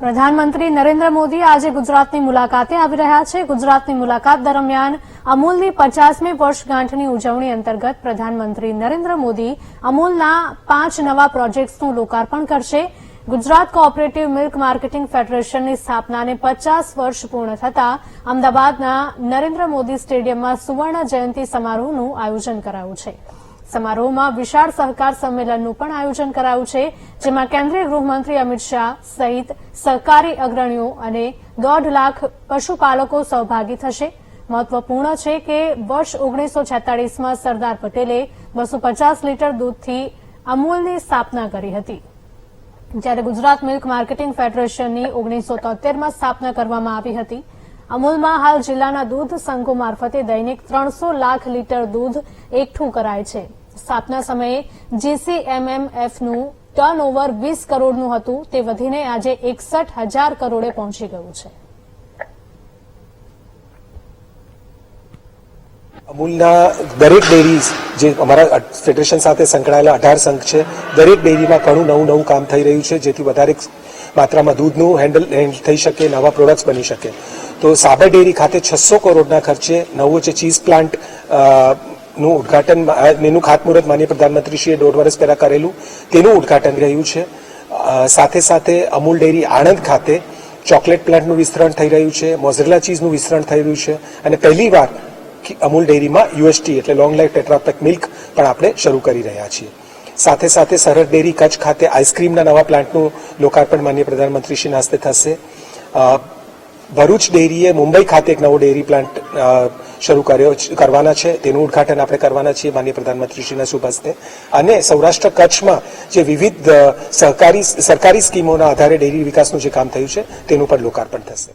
પ્રધાનમંત્રી નરેન્દ્ર મોદી આજે ગુજરાતની મુલાકાતે આવી રહ્યા છે। ગુજરાતની મુલાકાત દરમિયાન અમૂલની 50મી વર્ષગાંઠની ઉજવણી અંતર્ગત પ્રધાનમંત્રી નરેન્દ્ર મોદી અમૂલના 5 નવા પ્રોજેક્ટ્સનું લોકાર્પણ કરશે। ગુજરાત કોઓપરેટિવ મિલ્ક માર્કેટિંગ ફેડરેશનની સ્થાપનાને 50 વર્ષ પૂર્ણ થતાં અમદાવાદના નરેન્દ્ર મોદી સ્ટેડિયમમાં સુવર્ણ જયંતિ સમારોહનું આયોજન કરાયું છે। સમારોહમાં વિશાળ સહકાર સંમેલનનું પણ આયોજન કરાયું છે, જેમાં કેન્દ્રીય ગૃહમંત્રી અમિત શાહ સહિત સહકારી અગ્રણીઓ અને 1.5 લાખ પશુપાલકો સહભાગી થશે। મહત્વપૂર્ણ છે કે વર્ષ 1946માં સરદાર પટેલે 250 લીટર દૂધથી અમૂલની સ્થાપના કરી હતી, જ્યારે ગુજરાત મિલ્ક માર્કેટિંગ ફેડરેશનની 1973માં સ્થાપના કરવામાં આવી હતી। અમૂલમાં હાલ જિલ્લાના દૂધ સંઘો મારફતે દૈનિક 300 લાખ લીટર દૂધ એકઠું કરાય છે। સ્થાપના સમયે જીસીએમએમએફનું ટર્નઓવર 20 કરોડનું હતું, તે વધીને આજે 61,000 કરોડે પહોંચી ગયું છે। અમૂલના દરેક ડેરી જે અમારા ફેડરેશન સાથે સંકળાયેલા 18 સંઘ છે, દરેક ડેરીમાં ઘણું નવું કામ થઈ રહ્યું છે, જેથી વધારે માત્રામાં દૂધનું હેન્ડલ થઈ શકે, નવા પ્રોડક્ટ્સ બની શકે। તો સાબર ડેરી ખાતે 600 કરોડના ખર્ચે નવો જે ચીઝ પ્લાન્ટ નું ઉદઘાટન, એનું ખાતમુહૂર્ત માનનીય પ્રધાનમંત્રીશ્રીએ 1.5 વર્ષ પહેલા કરેલું, તેનું ઉદઘાટન રહ્યું છે। સાથે સાથે અમૂલ ડેરી આણંદ ખાતે ચોકલેટ પ્લાન્ટનું વિસ્તરણ થઈ રહ્યું છે, મોઝરેલા ચીઝનું વિસ્તરણ થઈ રહ્યું છે, અને પહેલીવાર અમૂલ ડેરીમાં યુએસટી એટલે લોંગ લાઈફ ટેટ્રાપેક મિલ્ક પણ આપણે શરૂ કરી રહ્યા છીએ। સાથે સાથે સરહદ ડેરી કચ્છ ખાતે આઈસ્ક્રીમના નવા પ્લાન્ટનું લોકાર્પણ માનનીય પ્રધાનમંત્રીશ્રીના હસ્તે થશે। ભરૂચ ડેરીએ મુંબઈ ખાતે એક નવો ડેરી પ્લાન્ટ શરૂ કરવાના છે, તેનું ઉદઘાટન આપણે કરવાના છીએ માનનીય પ્રધાનમંત્રીશ્રીના શુભ હસ્તે। અને સૌરાષ્ટ્ર કચ્છમાં જે વિવિધ સરકારી સ્કીમોના આધારે ડેરી વિકાસનું જે કામ થયું છે, તેનું પણ લોકાર્પણ થશે।